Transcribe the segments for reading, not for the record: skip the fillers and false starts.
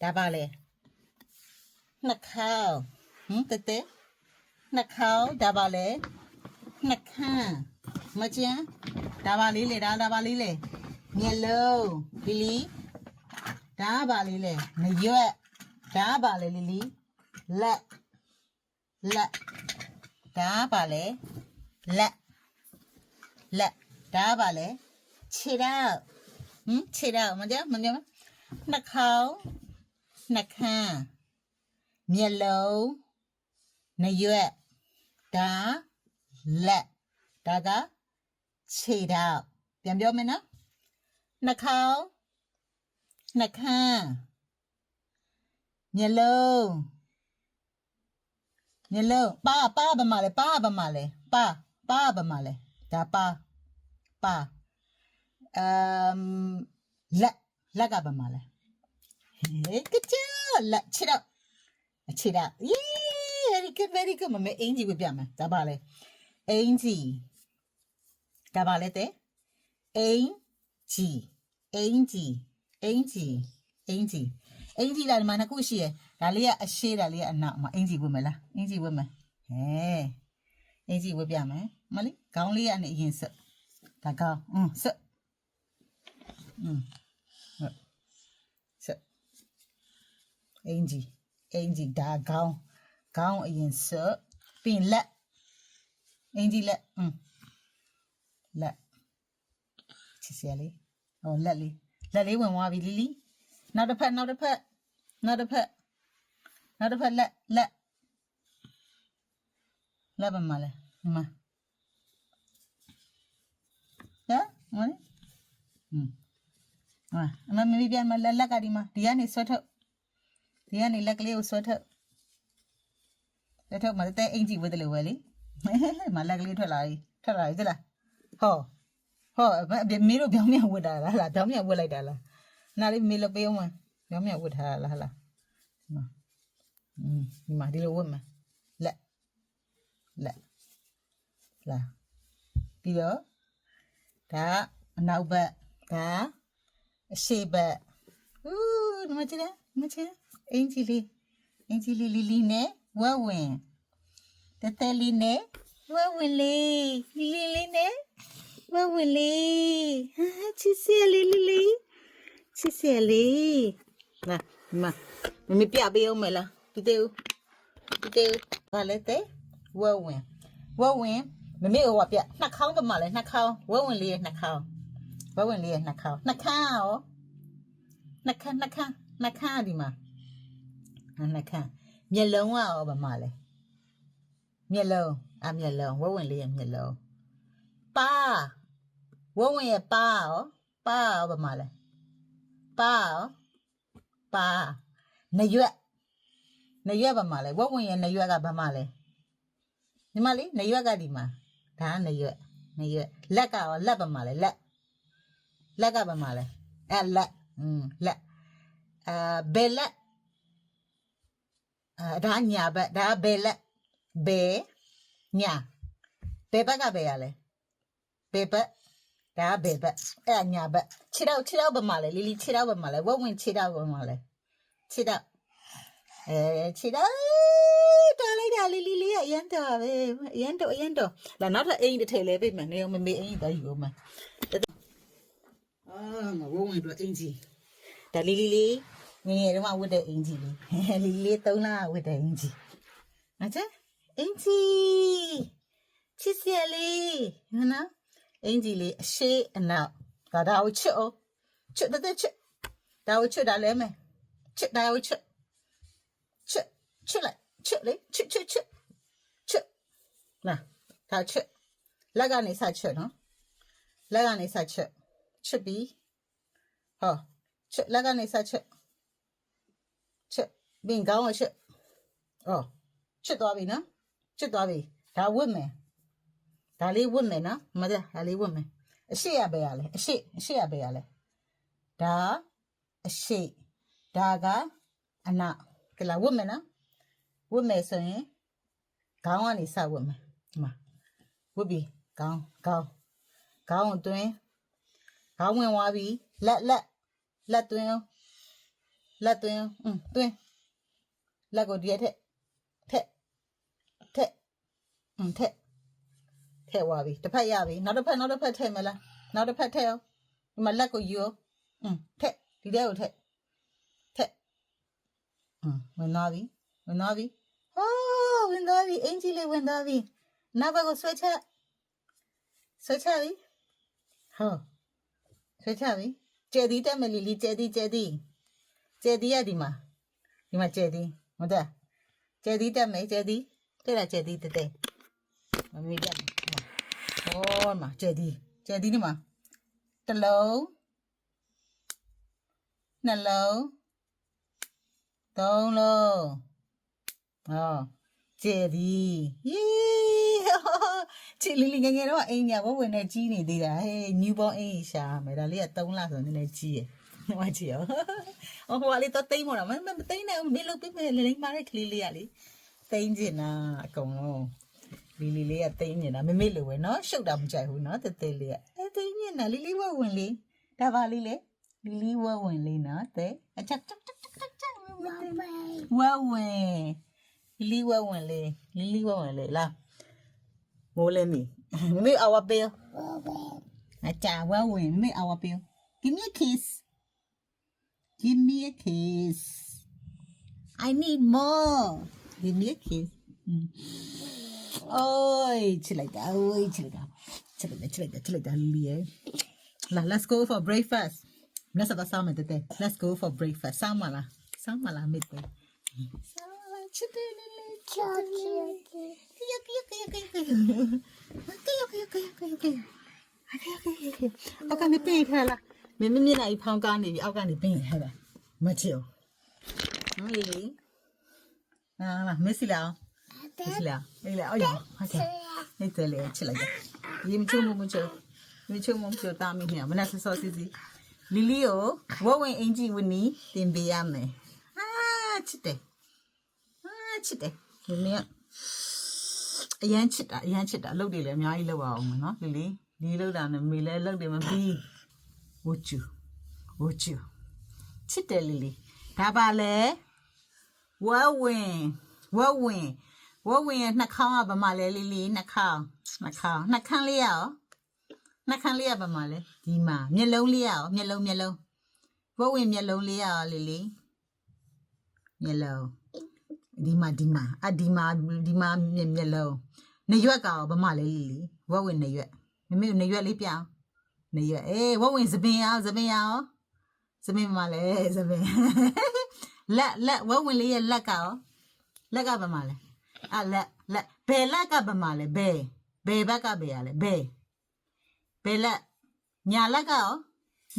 ဒါပါလေနှာခေါင်းတဲနှာခေါင်းဒါပါလေနှာခမ်းမကျန်ဒါပါလေးလေဒါပါလေးလေမျက်လုံးလီလီဒါပါလေးလေမရွက်ဒါပါလေလီလီလက်ဒါပါလေလက်ဒါပါလေခြေထောက်မကြနှာခေါင်းနှာခမ်းမျက်လုံးနှရွက်ဒါလက်ဒါကခြေထောက်ပြန်ပြောမယ်နော်နှာခေါင်းနှာခမ်းမျက်လုံးပါဗမာလဲပါဗမာလဲဒါပါလက်ကဗမာလဲကကြလက်ခြေထောက်very good မမေအင်ကြီးကိုပြမယ်ဒါပါလဲအင်ကြီးဒါပါလဲတဲ့အင်ကြီးလာဒီမှာနှစ်ခုရှိရယ်ဒါလေးကအရှိဒါလေးကအနောက်မှာအင်ကြီးဝတ်မယ်လားအင်ကြီးဝတ်မယ်အင်ကြီးဝတ်ပြမယ်မလေးခေါင်းလေးကနေအရင်ဆက်ဒါခေါင်းဆက်ဆက်အင်ကြီးဒါခေါင်းအရင်ဆက်ပြီးလက်အင်ကြီးလက်ချစ်စရာလေးလက်လေးဝင်သွားပြီလီလီနောက်တစ်ဖက်လက်ပါမလဲဒီမှာအမမီပြန်မလက်ကဒီမှာဒီကနေဆွဲထုတ်ဒီကနေလက်ကလေးကိုဆွဲထုတ်မတဲ့အင်ကြီးဝတ်တယ်လို့ပဲလေမလက်ကလေးထွက်လာပြီသလားဟောမင်းတို့ပြောင်းပြန်ဝတ်တာလားပြောင်းပြန်ဝတ်လိုက်တာလားနားလေးမေးလို့ပေးအောင်မပြောင်းပြန်ဝတ်ထားတာလားဒီမှာဒီလိုဝတ်မယ်လက်လာပြီးတော့ဒါအနောက်ဘက်ဒါအရှေ့ဘက်ဒီမှာကြည့်အင်ကြီးလေးနဲ့ဝက်ဝင်တဲလေးနဲ့ဝက်ဝင်လေးနဲ့ဝက်ဝင်လေးချစ်စရာလေးလာဒီမှာမပြပေးအောင်မလားဒီတေဘာလဲတဲ့ဝက်ဝင်မမေဟိုပြနှာခေါင်းကမှလဲနှာခေါင်းဝက်ဝင်လေးရဲ့နှာခေါင်းနှာခမ်းရောနှာခမ်းဒီမှာနှာခမ်းမျက်လုံးရောဘာမှလဲမျက်လုံးဝက်ဝင်လေးရဲ့မျက်လုံးပါဝက်ဝင်ရဲ့ပါရောဘာမှလဲပါနရွက်ဘာမှလဲဝက်ဝင်ရဲ့နရွက်ကဘာမှလဲဒီမှာလေနရွက်ကဒီမှာဒါကနရွက်လက်ကရောလက်ဘာမှလဲလက်ကဘာမှလဲလက်ဘယ်လက်ဒါညာဘက်ဒါဘယ်လက်ဘယ်ညာဘယ်ဘက်ကဘယ်ရလဲဘယ်ဘက်ဒါဘယ်ဘက်အဲ့ညာဘက်ခြေထောက်ဘာမှလဲလီလီခြေထောက်ဘာမှလဲဝက်ဝင်ခြေထောက်ဘာမှလဲခြေထောက်တော်လိုက်တာလီလေးအရန်တော်ပဲအရန်တော်လာနောက်ထပ်အိမ်တစ်ထည်လဲပေးမယ်နေအောင်မမေအိမ်သွားယူအောင်မငါဝဝင်တော့အင်ကြီးဒါလီငငယ်တော့ဝတ်တဲ့အင်ကြီးလေးလီ3လဝတ်တဲ့အင်ကြီးမချအင်ကြီးချစ်စရာလေးနော်အင်ကြီးလေးအရှိအနောက်ဒါကိုချစ်အောင်ချစ်တဲ့ချစ်ဒါကိုချစ်တာလဲမယ်ချစ်ဒါကိုချစ်လိုက်ချစ်လာဒါချစ်လက်ကနေစချစ်နော်လက်ကနေစချစ်ပြီးချစ်လက်ကနေစချစ်ဘင်းကောင်းချစ်ချစ်သွားပြီနော်ချစ်သွားပြီဒါဝတ်မယ်ဒါလေးဝတ်မယ်နော်မတဲ့ဒါလေးဝတ်မယ်အရှိရပဲရလဲအရှိရပဲရလဲဒါအရှိဒါကအနောက်ကလာဝတ်မယ်နော်ဝတ်မယ်ဆိုရင်ခေါင်းကနေစဝတ်မယ်ဒီမှာဝတ်ပြီးခေါင်းအတွင်းခေါင်းဝင်သွားပြီလက်သွင်း လက်သွင်းသွင်းလက်ကိုဒီရက်ထက်ထက်ထက်ဝါပြီတစ်ဖက်ရပြီနောက်တစ်ဖက်ထည့်မလားနောက်တစ်ဖက်ထည့်အောင်ဒီမှာလက်ကိုယူအောင်ထက်ဒီတဲကိုထက်ဝင်သွားပြီဟောဝင်သွားပြီအင်ကြီးလေးဝင်သွားပြီနောက်ဘက်ကိုဆွဲချပြီဟောဆွဲချပြီကျဲသည်တက်မလီလီကျဲသည်ရဒီမှာကျဲသည်မတဲ့ကျဲသည်တက်မယ်ကျဲသည်တဲ့လားကျဲသည်တဲ့မမေးတက်ဟောမှာကျဲသည်ဒီမှာတစ်လုံးနှစ်လုံးသုံးလုံးဟောကျဲသည်ချီလီလီငယ်တော့အိမ်ညာဘဝင်နဲ့ကြီးနေသေးတာဟေးညူပေါင်းအိမ်ရှာမယ်ဒါလေးက3လဆိုနည်းနည်းကြီးရယ်ဟောကြည့်ရောဟိုလေးတော့တိမ့်မို့တာမတိမ့်နဲ့မေးလို့ပြမယ်လိမ့်မာတဲ့ကလေးလေးကလေတိမ့်ကျင်တာအကုန်လုံးလီလေးကတိမ့်နေတာမေလိုပဲနော်ရှုပ်တာမကြိုက်ဘူးနော်တဲလေးကတိမ့်နေတာလီဝဝင်လေးဒါပါလေးလေလီဝဝင်လေးနော်တဲ့အချက်ဝဝင်လီဝဝင်လေးလားမိုးလဲမီမေအဝပေအချာဝဝင်မေအဝပေ Give me a kiss I need more Give me a kiss Ôi chỉ lại cả lì ấy là let's go for breakfast nó sẽ có sao mà tete let's go for breakfast sao mà là mệt đấy sao mà là chết đi ok mày pin thế là mày này phong can này ao can này pin thế là mà chịu mày đi là Messi là đây là ôi giời đây tới liền chỉ là gì mình chưa muốn chiều ta mình hiểu mình là sao gì Lily ô vô với anh chị Winnie tìm về em này chết đấy Lily anh chết đã lâu đi làm nhau lâu vào mà nó Lily đi lâu đàn này mình lấy lâu để mà đi vô chịu chết đấy Lily ta bà lẽ vô vớiนักข่าวประมาณเลยลิลี่นักข่าวเลี้ยประมาณเลยดีมาเมียลงเลี้ยว่าเมียลงเลี้ยลิลี่เมียลงดีมาดีมาเมียลงในยุคเก่าประมาณเลยลิลี่ว่าในยุคไม่ในยุคลิเปียวในยุคว่าสเปียประมาณเลยสเปียละว่าเลี้ยละเก่าประมาณเลยလက်ဘယ်လက်ကပမာလဲဘယ်ဘက်ကဘယ်ရလဲဘယ်လက်ညာလက်ကရော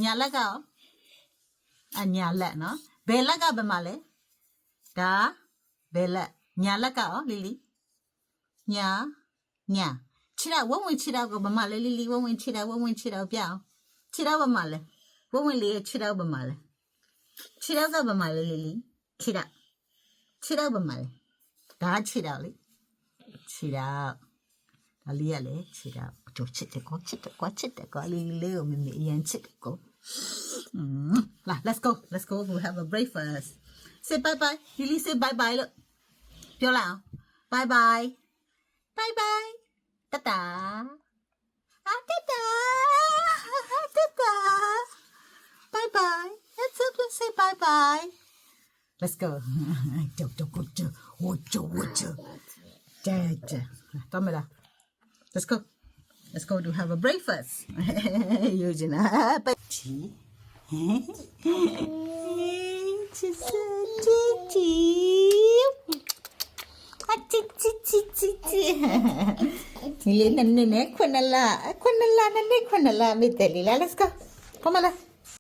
ညာလက်နော်ဘယ်လက်ကပမာလဲဒါဘယ်လက်ညာလက်ကရောလီလီညာခြေတော့ဝဝင်ခြေတော့ကပမာလဲလီလီဝဝင်ခြေတော့ပြအောင်ခြေတော့ပမာလဲဝဝင်လေးခြေတော့ပမာလဲခြေတော့ကပမာလဲလီလီခြေတော့ပမာလဲဒါခြေတော့လေခြေတော့ဒါလေးရလေခြေတော့ချိုးချစ်တယ်ကောလေးလေးကိုမမေအရင်ချစ်တယ်ကောလာ let's go we have a breakfast say bye bye Lily say bye bye လို့ပြောလိုက်အောင် bye bye တတာbye bye let's go say bye bye let's go Tomela. Let's go to have a breakfast. Eugenia. Let's go. Come on.